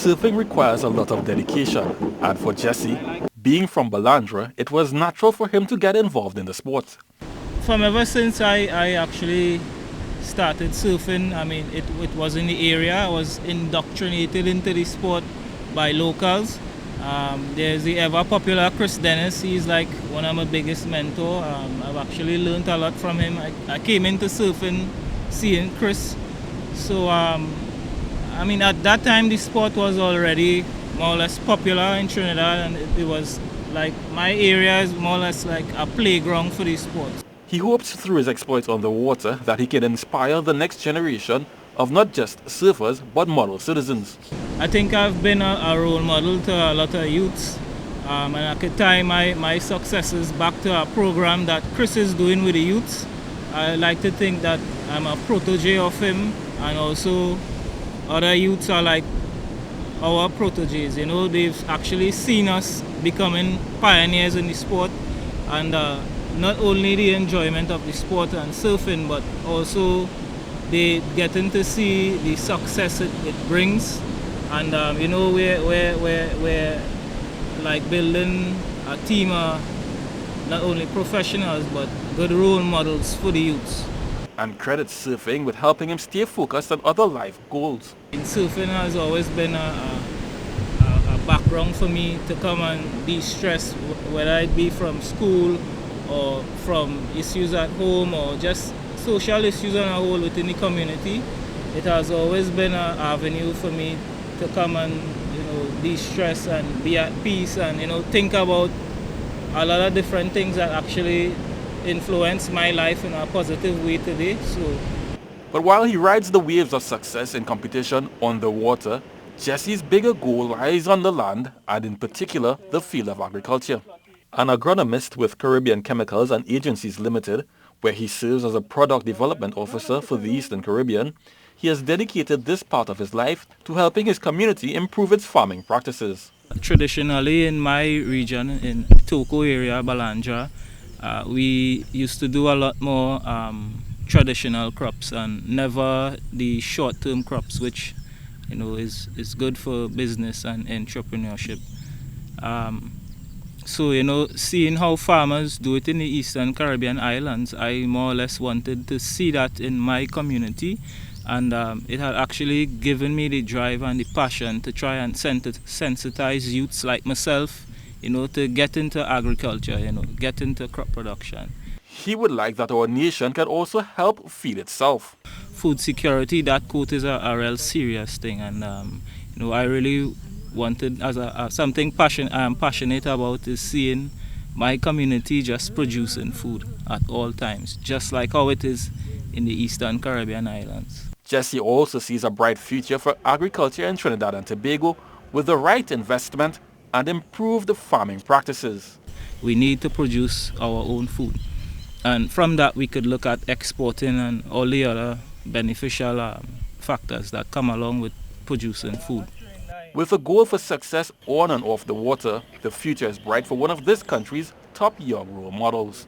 surfing requires a lot of dedication, and for Jesse, being from Balandra, it was natural for him to get involved in the sport. From ever since I actually started surfing, I mean, it was in the area. I was indoctrinated into the sport by locals. There's the ever popular Chris Dennis. He's like one of my biggest mentor. I've actually learned a lot from him. I came into surfing seeing Chris. So, I mean, at that time the sport was already more or less popular in Trinidad, and it was like my area is more or less like a playground for the sport. He hopes through his exploits on the water that he can inspire the next generation of not just surfers but model citizens. I think I've been a role model to a lot of youths, and I could tie my successes back to a program that Chris is doing with the youths. I like to think that I'm a protege of him, and also other youths are like our proteges. You know, they've actually seen us becoming pioneers in the sport, and not only the enjoyment of the sport and surfing, but also they getting to see the success it brings. And you know, we're like building a team of not only professionals but good role models for the youths. And credits surfing with helping him stay focused on other life goals. Surfing has always been a background for me to come and de-stress, whether it be from school or from issues at home or just social issues on a whole within the community. It has always been an avenue for me to come and, you know, de-stress and be at peace and, you know, think about a lot of different things that actually influence my life in a positive way today. But while he rides the waves of success in competition on the water, Jesse's bigger goal lies on the land, and in particular the field of agriculture. An agronomist with Caribbean Chemicals and Agencies Limited, where he serves as a product development officer for the Eastern Caribbean, he has dedicated this part of his life to helping his community improve its farming practices. Traditionally in my region, in Toko area, Balandra, we used to do a lot more traditional crops and never the short-term crops, which, you know, is good for business and entrepreneurship. So, you know, seeing how farmers do it in the Eastern Caribbean islands, I more or less wanted to see that in my community, and it had actually given me the drive and the passion to try and sensitize youths like myself, you know, to get into agriculture, you know, get into crop production. He would like that our nation can also help feed itself. Food security, that quote is a real serious thing, and you know, I really wanted, as something I'm passionate about, is seeing my community just producing food at all times, just like how it is in the Eastern Caribbean islands. Jesse also sees a bright future for agriculture in Trinidad and Tobago with the right investment and improved farming practices. We need to produce our own food, and from that we could look at exporting and all the other beneficial factors that come along with producing food. With a goal for success on and off the water, the future is bright for one of this country's top young role models.